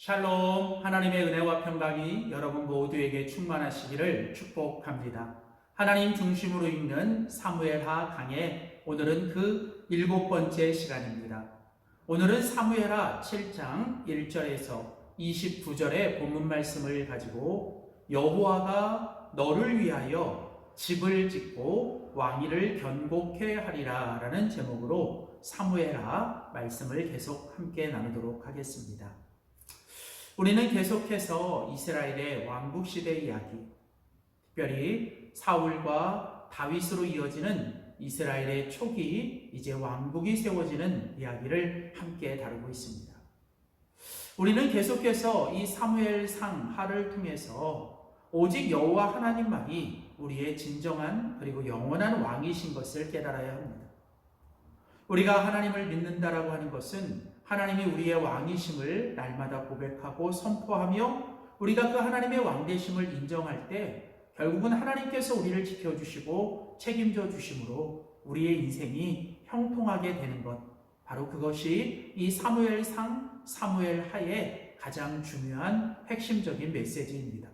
샬롬, 하나님의 은혜와 평강이 여러분 모두에게 충만하시기를 축복합니다. 하나님 중심으로 읽는 사무엘하 강의 오늘은 그 7번째 시간입니다. 오늘은 사무엘하 7장 1절에서 29절의 본문 말씀을 가지고 여호와가 너를 위하여 집을 짓고 왕위를 견고케 하리라 라는 제목으로 사무엘하 말씀을 계속 함께 나누도록 하겠습니다. 우리는 계속해서 이스라엘의 왕국 시대 이야기, 특별히 사울과 다윗으로 이어지는 이스라엘의 초기 이제 왕국이 세워지는 이야기를 함께 다루고 있습니다. 우리는 계속해서 이 사무엘상 하를 통해서 오직 여호와 하나님만이 우리의 진정한 그리고 영원한 왕이신 것을 깨달아야 합니다. 우리가 하나님을 믿는다라고 하는 것은 하나님이 우리의 왕이심을 날마다 고백하고 선포하며 우리가 그 하나님의 왕되심을 인정할 때 결국은 하나님께서 우리를 지켜주시고 책임져 주심으로 우리의 인생이 형통하게 되는 것, 바로 그것이 이 사무엘상 사무엘하의 가장 중요한 핵심적인 메시지입니다.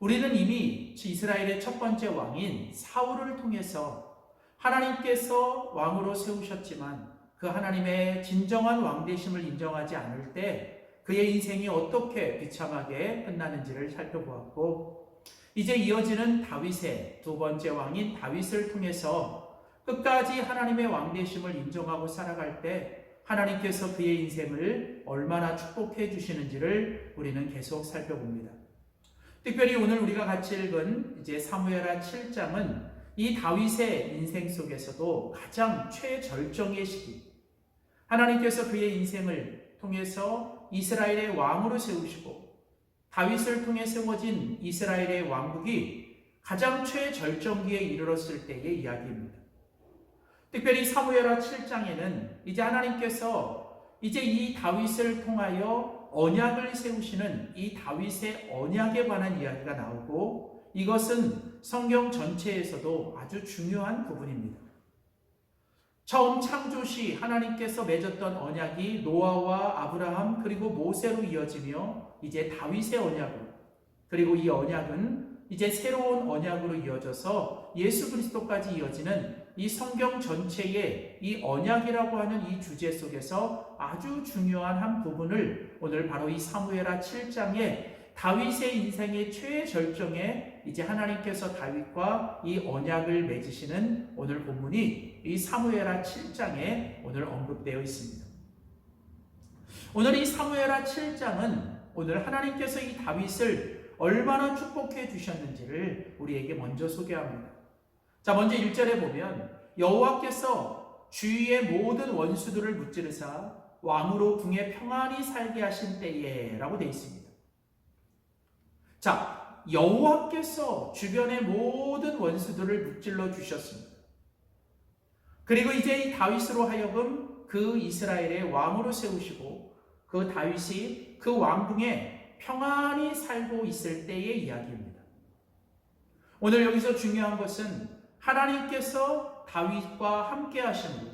우리는 이미 이스라엘의 첫 번째 왕인 사울을 통해서 하나님께서 왕으로 세우셨지만 그 하나님의 진정한 왕되심을 인정하지 않을 때 그의 인생이 어떻게 비참하게 끝나는지를 살펴보았고, 이제 이어지는 다윗의 두 번째 왕인 다윗을 통해서 끝까지 하나님의 왕되심을 인정하고 살아갈 때 하나님께서 그의 인생을 얼마나 축복해 주시는지를 우리는 계속 살펴봅니다. 특별히 오늘 우리가 같이 읽은 이제 사무엘하 7장은 이 다윗의 인생 속에서도 가장 최절정의 시기, 하나님께서 그의 인생을 통해서 이스라엘의 왕으로 세우시고 다윗을 통해 세워진 이스라엘의 왕국이 가장 최절정기에 이르렀을 때의 이야기입니다. 특별히 사무엘하 7장에는 이제 하나님께서 이제 이 다윗을 통하여 언약을 세우시는 이 다윗의 언약에 관한 이야기가 나오고, 이것은 성경 전체에서도 아주 중요한 부분입니다. 처음 창조시 하나님께서 맺었던 언약이 노아와 아브라함 그리고 모세로 이어지며 이제 다윗의 언약으로, 그리고 이 언약은 이제 새로운 언약으로 이어져서 예수 그리스도까지 이어지는 이 성경 전체의 이 언약이라고 하는 이 주제 속에서 아주 중요한 한 부분을 오늘 바로 이 사무엘하 7장에 다윗의 인생의 최절정에 이제 하나님께서 다윗과 이 언약을 맺으시는 오늘 본문이 이 사무엘하 7장에 오늘 언급되어 있습니다. 오늘 이 사무엘하 7장은 오늘 하나님께서 이 다윗을 얼마나 축복해 주셨는지를 우리에게 먼저 소개합니다. 자, 먼저 1절에 보면 여호와께서 주위의 모든 원수들을 무찌르사 왕으로 궁에 평안히 살게 하신 때에 라고 되어 있습니다. 자, 여호와께서 주변의 모든 원수들을 무찔러 주셨습니다. 그리고 이제 이 다윗으로 하여금 그 이스라엘의 왕으로 세우시고 그 다윗이 그 왕궁에 평안히 살고 있을 때의 이야기입니다. 오늘 여기서 중요한 것은 하나님께서 다윗과 함께 하심으로,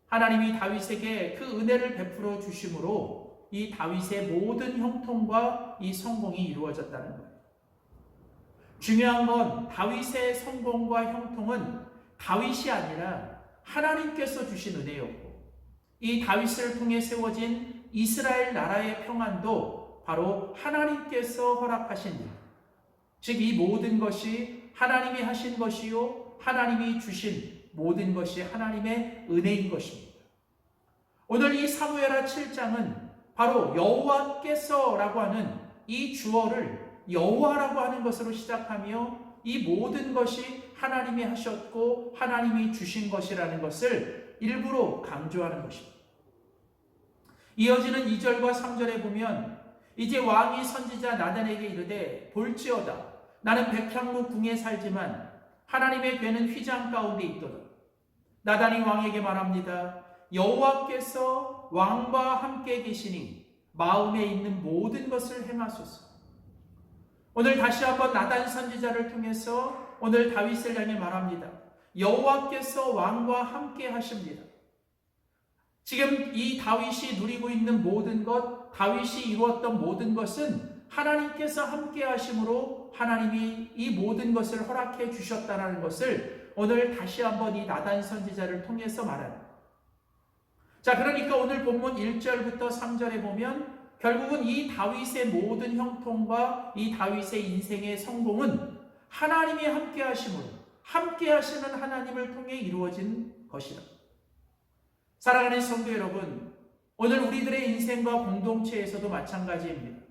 하나님이 다윗에게 그 은혜를 베풀어 주심으로 이 다윗의 모든 형통과 이 성공이 이루어졌다는 거예요. 중요한 건 다윗의 성공과 형통은 다윗이 아니라 하나님께서 주신 은혜였고, 이 다윗을 통해 세워진 이스라엘 나라의 평안도 바로 하나님께서 허락하신 일, 즉 이 모든 것이 하나님이 하신 것이요 하나님이 주신 모든 것이 하나님의 은혜인 것입니다. 오늘 이 사무엘하 7장은 바로 여호와께서라고 하는 이 주어를 여호와라고 하는 것으로 시작하며 이 모든 것이 하나님이 하셨고 하나님이 주신 것이라는 것을 일부러 강조하는 것입니다. 이어지는 2절과 3절에 보면 이제 왕이 선지자 나단에게 이르되 볼지어다 나는 백향로 궁에 살지만 하나님의 괴는 휘장 가운데 있도다. 나단이 왕에게 말합니다. 여호와께서 왕과 함께 계시니 마음에 있는 모든 것을 행하소서. 오늘 다시 한번 나단 선지자를 통해서 오늘 다윗을 향해 말합니다. 여호와께서 왕과 함께 하십니다. 지금 이 다윗이 누리고 있는 모든 것, 다윗이 이루었던 모든 것은 하나님께서 함께 하심으로 하나님이 이 모든 것을 허락해 주셨다는 것을 오늘 다시 한번 이 나단 선지자를 통해서 말합니다. 자, 그러니까 오늘 본문 1절부터 3절에 보면 결국은 이 다윗의 모든 형통과 이 다윗의 인생의 성공은 하나님이 함께 하심으로 함께 하시는 하나님을 통해 이루어진 것이라. 사랑하는 성도 여러분, 오늘 우리들의 인생과 공동체에서도 마찬가지입니다.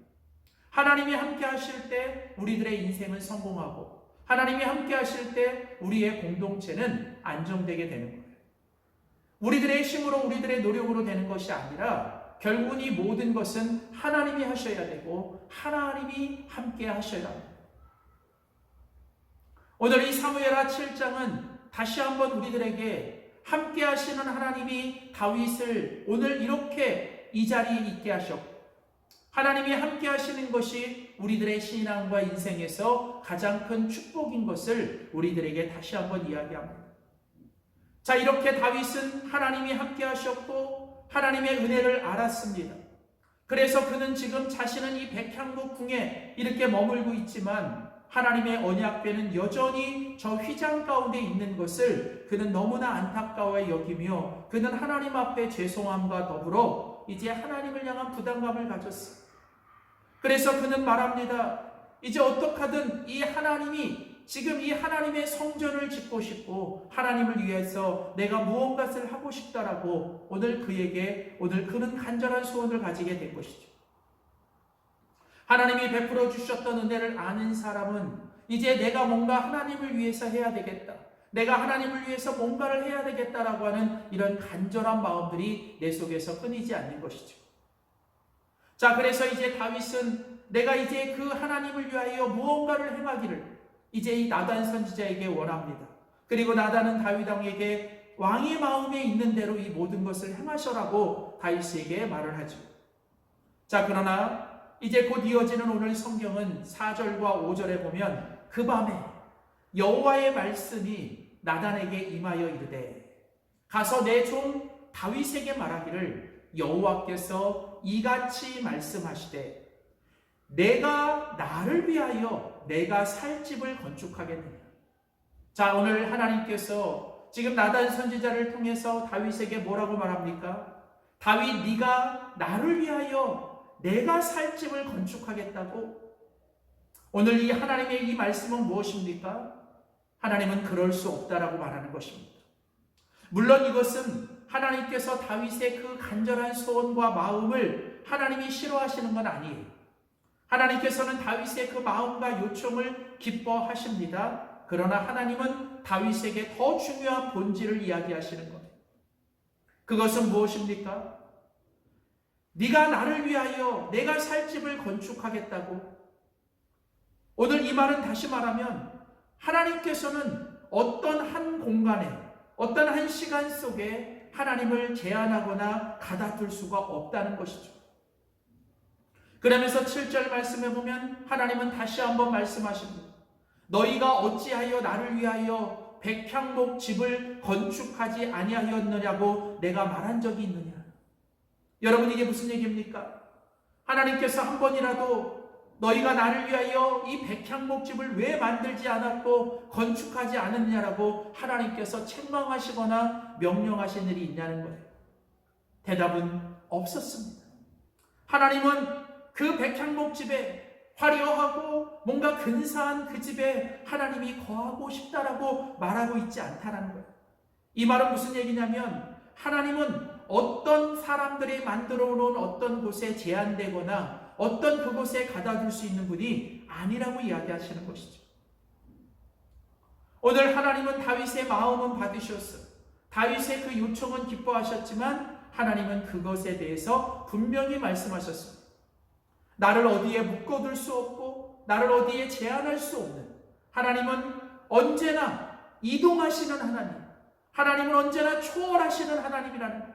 하나님이 함께 하실 때 우리들의 인생은 성공하고 하나님이 함께 하실 때 우리의 공동체는 안정되게 되는 거예요. 우리들의 힘으로 우리들의 노력으로 되는 것이 아니라 결국은 이 모든 것은 하나님이 하셔야 되고 하나님이 함께 하셔야 합니다. 오늘 이 사무엘하 7장은 다시 한번 우리들에게 함께 하시는 하나님이 다윗을 오늘 이렇게 이 자리에 있게 하셨고 하나님이 함께 하시는 것이 우리들의 신앙과 인생에서 가장 큰 축복인 것을 우리들에게 다시 한번 이야기합니다. 자, 이렇게 다윗은 하나님이 함께 하셨고 하나님의 은혜를 알았습니다. 그래서 그는 지금 자신은 이 백향목 궁에 이렇게 머물고 있지만 하나님의 언약궤는 여전히 저 휘장 가운데 있는 것을 그는 너무나 안타까워 여기며 그는 하나님 앞에 죄송함과 더불어 이제 하나님을 향한 부담감을 가졌습니다. 그래서 그는 말합니다. 이제 어떡하든 이 하나님이 지금 이 하나님의 성전을 짓고 싶고 하나님을 위해서 내가 무언가를 하고 싶다라고 오늘 그는 간절한 소원을 가지게 된 것이죠. 하나님이 베풀어 주셨던 은혜를 아는 사람은 이제 내가 뭔가 하나님을 위해서 해야 되겠다. 내가 하나님을 위해서 뭔가를 해야 되겠다라고 하는 이런 간절한 마음들이 내 속에서 끊이지 않는 것이죠. 자, 그래서 이제 다윗은 내가 이제 그 하나님을 위하여 무언가를 행하기를 이제 이 나단 선지자에게 원합니다. 그리고 나단은 다윗 왕에게 왕의 마음에 있는 대로 이 모든 것을 행하셔라고 다윗에게 말을 하죠. 자, 그러나 이제 곧 이어지는 오늘 성경은 4절과 5절에 보면 그 밤에 여호와의 말씀이 나단에게 임하여 이르되 가서 내 종 다윗에게 말하기를 여호와께서 이같이 말씀하시되 내가 나를 위하여 내가 살 집을 건축하겠느냐. 자, 오늘 하나님께서 지금 나단 선지자를 통해서 다윗에게 뭐라고 말합니까? 다윗, 네가 나를 위하여 내가 살 집을 건축하겠다고? 오늘 이 하나님의 이 말씀은 무엇입니까? 하나님은 그럴 수 없다라고 말하는 것입니다. 물론 이것은 하나님께서 다윗의 그 간절한 소원과 마음을 하나님이 싫어하시는 건 아니에요. 하나님께서는 다윗의 그 마음과 요청을 기뻐하십니다. 그러나 하나님은 다윗에게 더 중요한 본질을 이야기하시는 거예요. 그것은 무엇입니까? 네가 나를 위하여 내가 살 집을 건축하겠다고? 오늘 이 말은 다시 말하면 하나님께서는 어떤 한 공간에 어떤 한 시간 속에 하나님을 제한하거나 가다둘 수가 없다는 것이죠. 그러면서 7절 말씀에 보면 하나님은 다시 한번 말씀하십니다. 너희가 어찌하여 나를 위하여 백향목 집을 건축하지 아니하였느냐고 내가 말한 적이 있느냐. 여러분, 이게 무슨 얘기입니까? 하나님께서 한 번이라도 너희가 나를 위하여 이 백향목 집을 왜 만들지 않았고 건축하지 않았냐라고 하나님께서 책망하시거나 명령하신 일이 있냐는 거예요. 대답은 없었습니다. 하나님은 그 백향목 집에 화려하고 뭔가 근사한 그 집에 하나님이 거하고 싶다라고 말하고 있지 않다라는 거예요. 이 말은 무슨 얘기냐면 하나님은 어떤 사람들이 만들어 놓은 어떤 곳에 제한되거나 어떤 그곳에 가다둘 수 있는 분이 아니라고 이야기하시는 것이죠. 오늘 하나님은 다윗의 마음은 받으셨어요. 다윗의 그 요청은 기뻐하셨지만 하나님은 그것에 대해서 분명히 말씀하셨습니다. 나를 어디에 묶어둘 수 없고 나를 어디에 제한할 수 없는 하나님은 언제나 이동하시는 하나님, 하나님은 언제나 초월하시는 하나님이라는 거예요.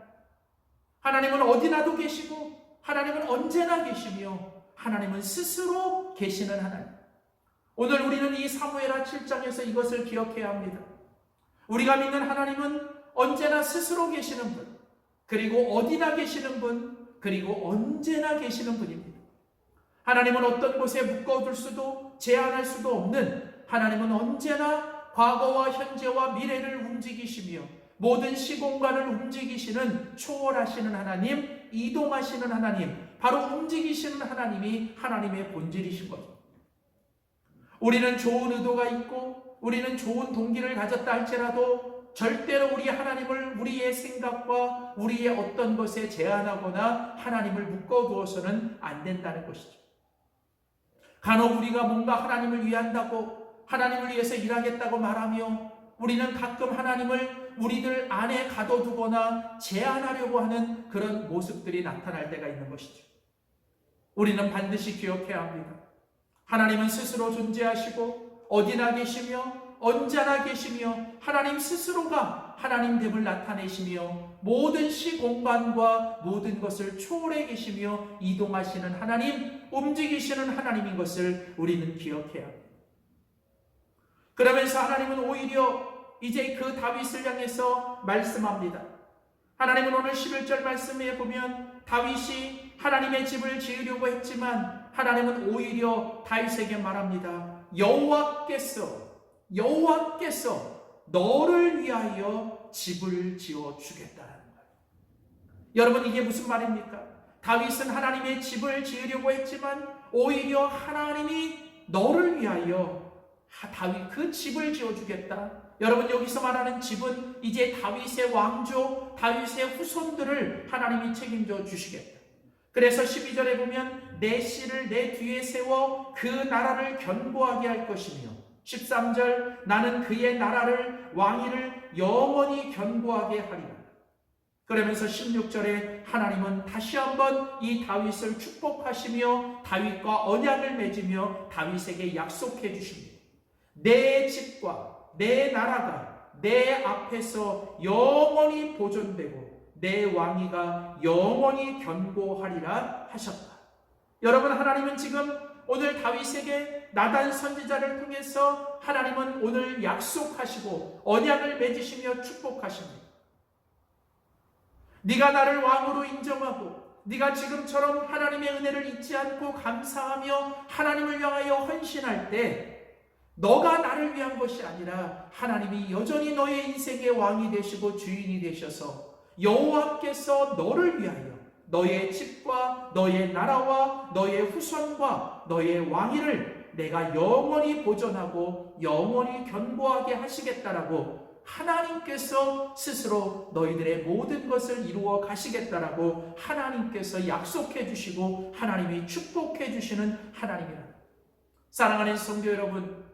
하나님은 어디나도 계시고 하나님은 언제나 계시며 하나님은 스스로 계시는 하나님. 오늘 우리는 이 사무엘하 7장에서 이것을 기억해야 합니다. 우리가 믿는 하나님은 언제나 스스로 계시는 분, 그리고 어디나 계시는 분, 그리고 언제나 계시는 분입니다. 하나님은 어떤 곳에 묶어둘 수도 제한할 수도 없는, 하나님은 언제나 과거와 현재와 미래를 움직이시며 모든 시공간을 움직이시는 초월하시는 하나님, 이동하시는 하나님, 바로 움직이시는 하나님이 하나님의 본질이신 거죠. 우리는 좋은 의도가 있고 우리는 좋은 동기를 가졌다 할지라도 절대로 우리 하나님을 우리의 생각과 우리의 어떤 것에 제한하거나 하나님을 묶어두어서는 안 된다는 것이죠. 간혹 우리가 뭔가 하나님을 위한다고, 하나님을 위해서 일하겠다고 말하며 우리는 가끔 하나님을 우리들 안에 가둬두거나 제한하려고 하는 그런 모습들이 나타날 때가 있는 것이죠. 우리는 반드시 기억해야 합니다. 하나님은 스스로 존재하시고 어디나 계시며 언제나 계시며 하나님 스스로가 하나님됨을 나타내시며 모든 시공간과 모든 것을 초월해 계시며 이동하시는 하나님, 움직이시는 하나님인 것을 우리는 기억해야 합니다. 그러면서 하나님은 오히려 이제 그 다윗을 향해서 말씀합니다. 하나님은 오늘 11절 말씀에 보면 다윗이 하나님의 집을 지으려고 했지만 하나님은 오히려 다윗에게 말합니다. 여호와께서 너를 위하여 집을 지어 주겠다는 거예요. 여러분, 이게 무슨 말입니까? 다윗은 하나님의 집을 지으려고 했지만 오히려 하나님이 너를 위하여 다윗 그 집을 지어주겠다. 여러분, 여기서 말하는 집은 이제 다윗의 왕조, 다윗의 후손들을 하나님이 책임져 주시겠다. 그래서 12절에 보면 내 씨를 내 뒤에 세워 그 나라를 견고하게 할 것이며 13절 나는 그의 나라를 왕위를 영원히 견고하게 하리라. 그러면서 16절에 하나님은 다시 한번 이 다윗을 축복하시며 다윗과 언약을 맺으며 다윗에게 약속해 주십니다. 내 집과 내 나라가 내 앞에서 영원히 보존되고 내 왕위가 영원히 견고하리라 하셨다. 여러분, 하나님은 지금 오늘 다윗에게 나단 선지자를 통해서 하나님은 오늘 약속하시고 언약을 맺으시며 축복하십니다. 네가 나를 왕으로 인정하고 네가 지금처럼 하나님의 은혜를 잊지 않고 감사하며 하나님을 향하여 헌신할 때 너가 나를 위한 것이 아니라 하나님이 여전히 너의 인생의 왕이 되시고 주인이 되셔서 여호와께서 너를 위하여 너의 집과 너의 나라와 너의 후손과 너의 왕위를 내가 영원히 보존하고 영원히 견고하게 하시겠다라고 하나님께서 스스로 너희들의 모든 것을 이루어 가시겠다라고 하나님께서 약속해 주시고 하나님이 축복해 주시는 하나님이라. 사랑하는 성도 여러분,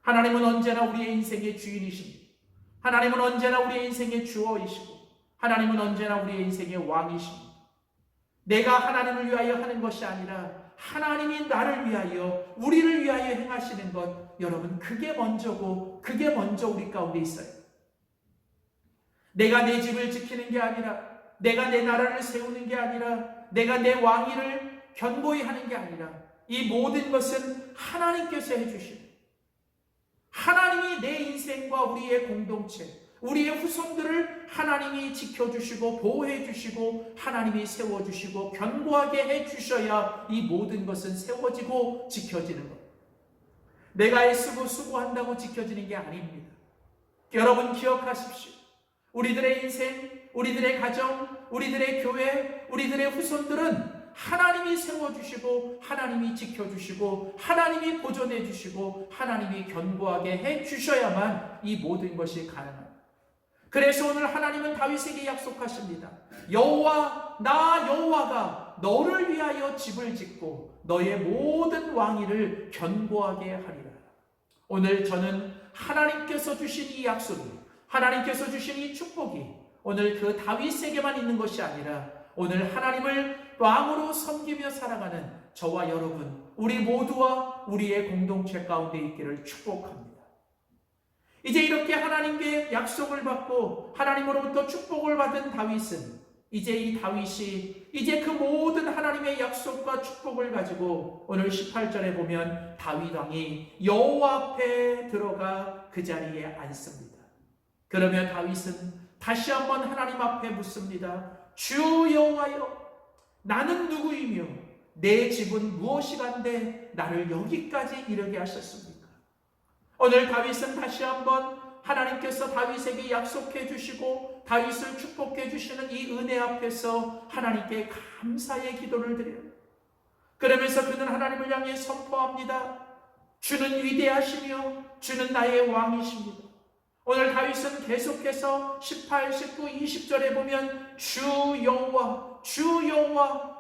하나님은 언제나 우리의 인생의 주인이십니다. 하나님은 언제나 우리의 인생의 주어이시고 하나님은 언제나 우리의 인생의 왕이십니다. 내가 하나님을 위하여 하는 것이 아니라 하나님이 나를 위하여 우리를 위하여 행하시는 것, 여러분, 그게 먼저고 그게 먼저 우리 가운데 있어요. 내가 내 집을 지키는 게 아니라 내가 내 나라를 세우는 게 아니라 내가 내 왕위를 견고히 하는 게 아니라 이 모든 것은 하나님께서 해주십니다. 하나님이 내 인생과 우리의 공동체, 우리의 후손들을 하나님이 지켜주시고 보호해주시고 하나님이 세워주시고 견고하게 해주셔야 이 모든 것은 세워지고 지켜지는 것. 내가 애쓰고 수고한다고 지켜지는 게 아닙니다. 여러분 기억하십시오. 우리들의 인생, 우리들의 가정, 우리들의 교회, 우리들의 후손들은 하나님이 세워주시고 하나님이 지켜주시고 하나님이 보존해주시고 하나님이 견고하게 해주셔야만 이 모든 것이 가능합니다. 그래서 오늘 하나님은 다윗에게 약속하십니다. 나 여호와가 너를 위하여 집을 짓고 너의 모든 왕위를 견고하게 하리라. 오늘 저는 하나님께서 주신 이 약속이, 하나님께서 주신 이 축복이 오늘 그 다윗에게만 있는 것이 아니라 오늘 하나님을 왕으로 섬기며 살아가는 저와 여러분, 우리 모두와 우리의 공동체 가운데 있기를 축복합니다. 이제 이렇게 하나님께 약속을 받고 하나님으로부터 축복을 받은 다윗은 이제 이 다윗이 이제 그 모든 하나님의 약속과 축복을 가지고 오늘 18절에 보면 다윗 왕이 여호와 앞에 들어가 그 자리에 앉습니다. 그러면 다윗은 다시 한번 하나님 앞에 묻습니다. 주 여호와여, 나는 누구이며 내 집은 무엇이간데 나를 여기까지 이르게 하셨습니까? 오늘 다윗은 다시 한번 하나님께서 다윗에게 약속해 주시고 다윗을 축복해 주시는 이 은혜 앞에서 하나님께 감사의 기도를 드려요. 그러면서 그는 하나님을 향해 선포합니다. 주는 위대하시며 주는 나의 왕이십니다. 오늘 다윗은 계속해서 18, 19, 20절에 보면 주 여호와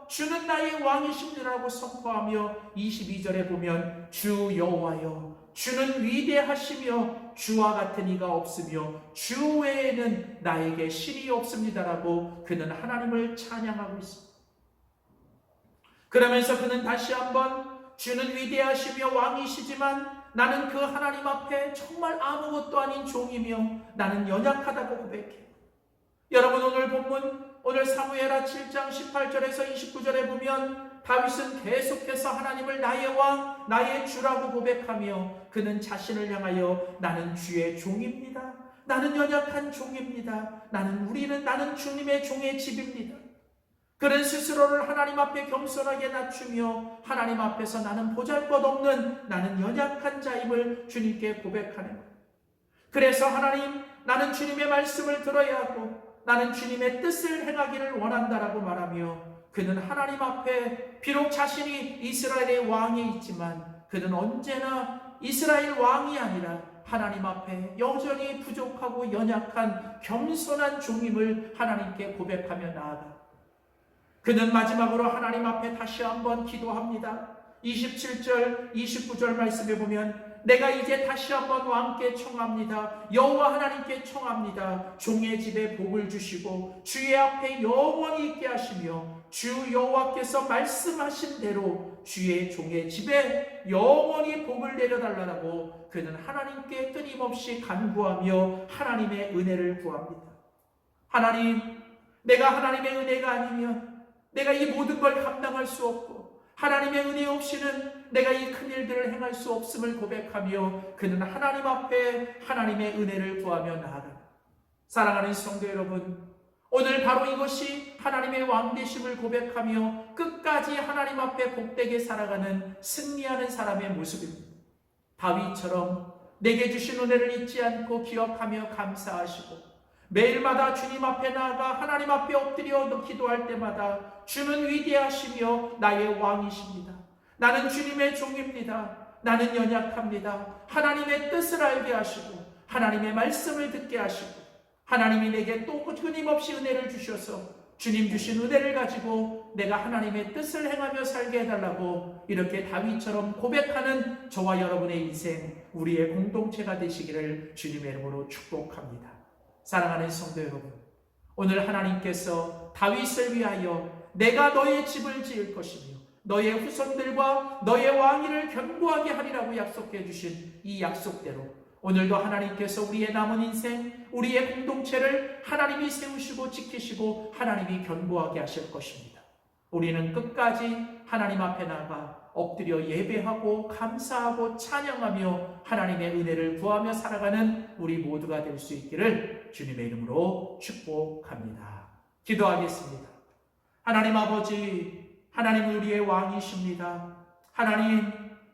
주는 나의 왕이십니다라고 선포하며 22절에 보면 주 여호와여 주는 위대하시며 주와 같은 이가 없으며 주 외에는 나에게 신이 없습니다라고 그는 하나님을 찬양하고 있습니다. 그러면서 그는 다시 한번 주는 위대하시며 왕이시지만 나는 그 하나님 앞에 정말 아무것도 아닌 종이며 나는 연약하다고 고백해요. 여러분 오늘 본문 오늘 사무엘하 7장 18절에서 29절에 보면 다윗은 계속해서 하나님을 나의 왕, 나의 주라고 고백하며 그는 자신을 향하여 나는 주의 종입니다. 나는 연약한 종입니다. 나는 주님의 종의 집입니다. 그는 스스로를 하나님 앞에 겸손하게 낮추며 하나님 앞에서 나는 보잘것없는 나는 연약한 자임을 주님께 고백하는 거예요. 그래서 하나님 나는 주님의 말씀을 들어야 하고 나는 주님의 뜻을 행하기를 원한다라고 말하며 그는 하나님 앞에 비록 자신이 이스라엘의 왕이 있지만 그는 언제나 이스라엘 왕이 아니라 하나님 앞에 여전히 부족하고 연약한 겸손한 종임을 하나님께 고백하며 나아가 그는 마지막으로 하나님 앞에 다시 한번 기도합니다. 27절, 29절 말씀에 보면 내가 이제 다시 한번 왕께 청합니다. 여호와 하나님께 청합니다. 종의 집에 복을 주시고 주의 앞에 영원히 있게 하시며 주 여호와께서 말씀하신 대로 주의 종의 집에 영원히 복을 내려달라고 그는 하나님께 끊임없이 간구하며 하나님의 은혜를 구합니다. 하나님, 내가 하나님의 은혜가 아니면 내가 이 모든 걸 감당할 수 없고 하나님의 은혜 없이는 내가 이 큰일들을 행할 수 없음을 고백하며 그는 하나님 앞에 하나님의 은혜를 구하며 나아갑니다. 사랑하는 성도 여러분, 오늘 바로 이것이 하나님의 왕되심을 고백하며 끝까지 하나님 앞에 복되게 살아가는 승리하는 사람의 모습입니다. 다윗처럼 내게 주신 은혜를 잊지 않고 기억하며 감사하시고 매일마다 주님 앞에 나아가 하나님 앞에 엎드려 기도할 때마다 주는 위대하시며 나의 왕이십니다. 나는 주님의 종입니다. 나는 연약합니다. 하나님의 뜻을 알게 하시고 하나님의 말씀을 듣게 하시고 하나님이 내게 또 끊임없이 은혜를 주셔서 주님 주신 은혜를 가지고 내가 하나님의 뜻을 행하며 살게 해달라고 이렇게 다윗처럼 고백하는 저와 여러분의 인생, 우리의 공동체가 되시기를 주님의 이름으로 축복합니다. 사랑하는 성도 여러분, 오늘 하나님께서 다윗을 위하여 내가 너의 집을 지을 것이며 너의 후손들과 너의 왕위를 견고하게 하리라고 약속해 주신 이 약속대로 오늘도 하나님께서 우리의 남은 인생, 우리의 공동체를 하나님이 세우시고 지키시고 하나님이 견고하게 하실 것입니다. 우리는 끝까지 하나님 앞에 나가 엎드려 예배하고 감사하고 찬양하며 하나님의 은혜를 구하며 살아가는 우리 모두가 될 수 있기를 주님의 이름으로 축복합니다. 기도하겠습니다. 하나님 아버지, 하나님 우리의 왕이십니다. 하나님,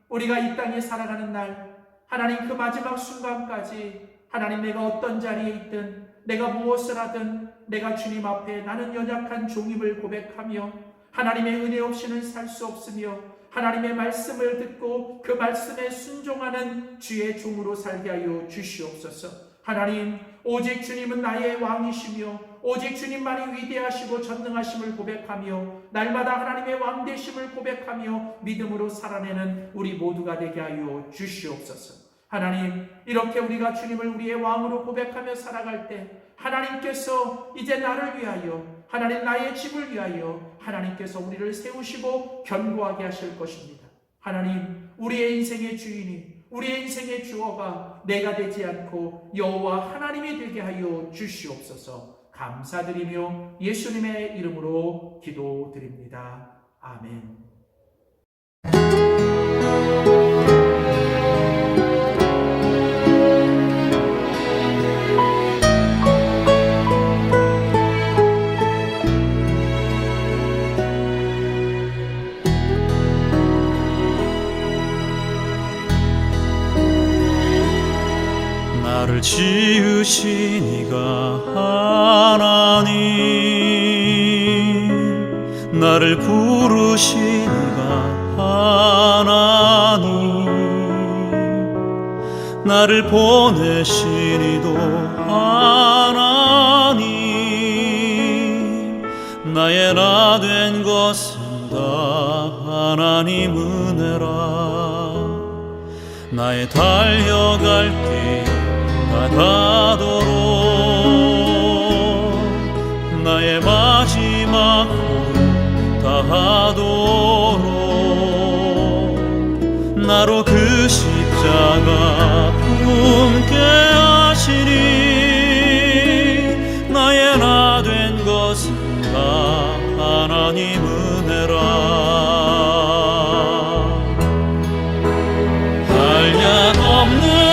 우리가 이 땅에 살아가는 날 하나님 그 마지막 순간까지 하나님 내가 어떤 자리에 있든 내가 무엇을 하든 내가 주님 앞에 나는 연약한 종임을 고백하며 하나님의 은혜 없이는 살 수 없으며 하나님의 말씀을 듣고 그 말씀에 순종하는 주의 종으로 살게 하여 주시옵소서. 하나님, 오직 주님은 나의 왕이시며 오직 주님만이 위대하시고 전능하심을 고백하며 날마다 하나님의 왕되심을 고백하며 믿음으로 살아내는 우리 모두가 되게 하여 주시옵소서. 하나님, 이렇게 우리가 주님을 우리의 왕으로 고백하며 살아갈 때 하나님께서 이제 나를 위하여 하나님 나의 집을 위하여 하나님께서 우리를 세우시고 견고하게 하실 것입니다. 하나님, 우리의 인생의 주인이 우리의 인생의 주어가 내가 되지 않고 여호와 하나님이 되게 하여 주시옵소서. 감사드리며 예수님의 이름으로 기도드립니다. 아멘. 지으신 이가 하나님, 나를 부르신 이가 하나님, 나를 보내신 이도 하나님, 나의 나 된 것은 다 하나님 은혜라. 나의 달려갈 길 다가도록, 나의 마지막 호흡 다하도록, 나로 그 십자가 품게 하시니, 나의 나 된 것은 다 하나님 은혜라. 한량 없는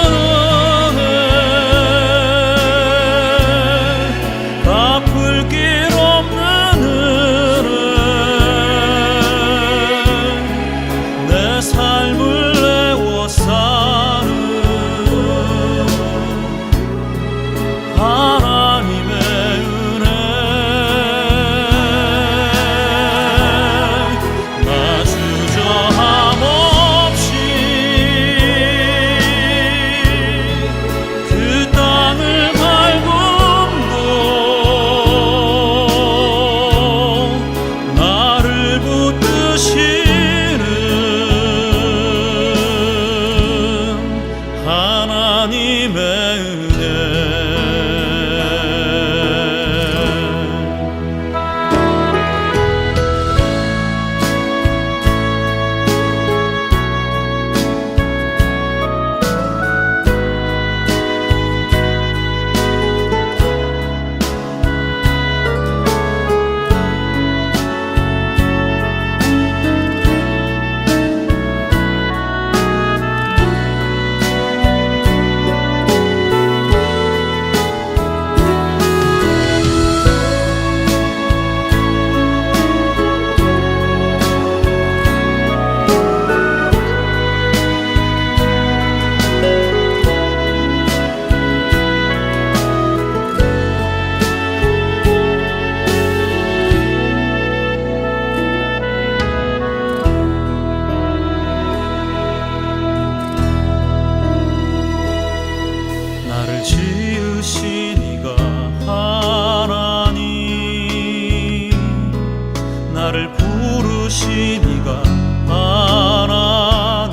지으신 이가 하나님, 나를 부르신 이가 하나님,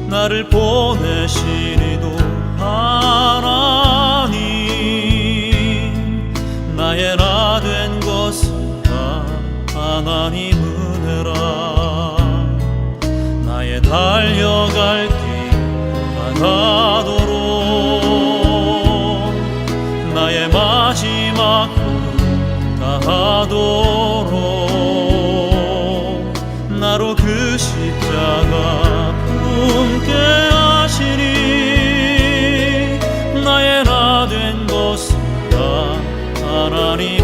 나를 보내신 이도 하나님, 나의 나 된 것은 다 하나님 은혜라. 나의 달려갈 길 가도록, 나의 마지막 호흡 다하도록, 나로 그 십자가 품게 하시니, 나의 나 된 것은 다 하나님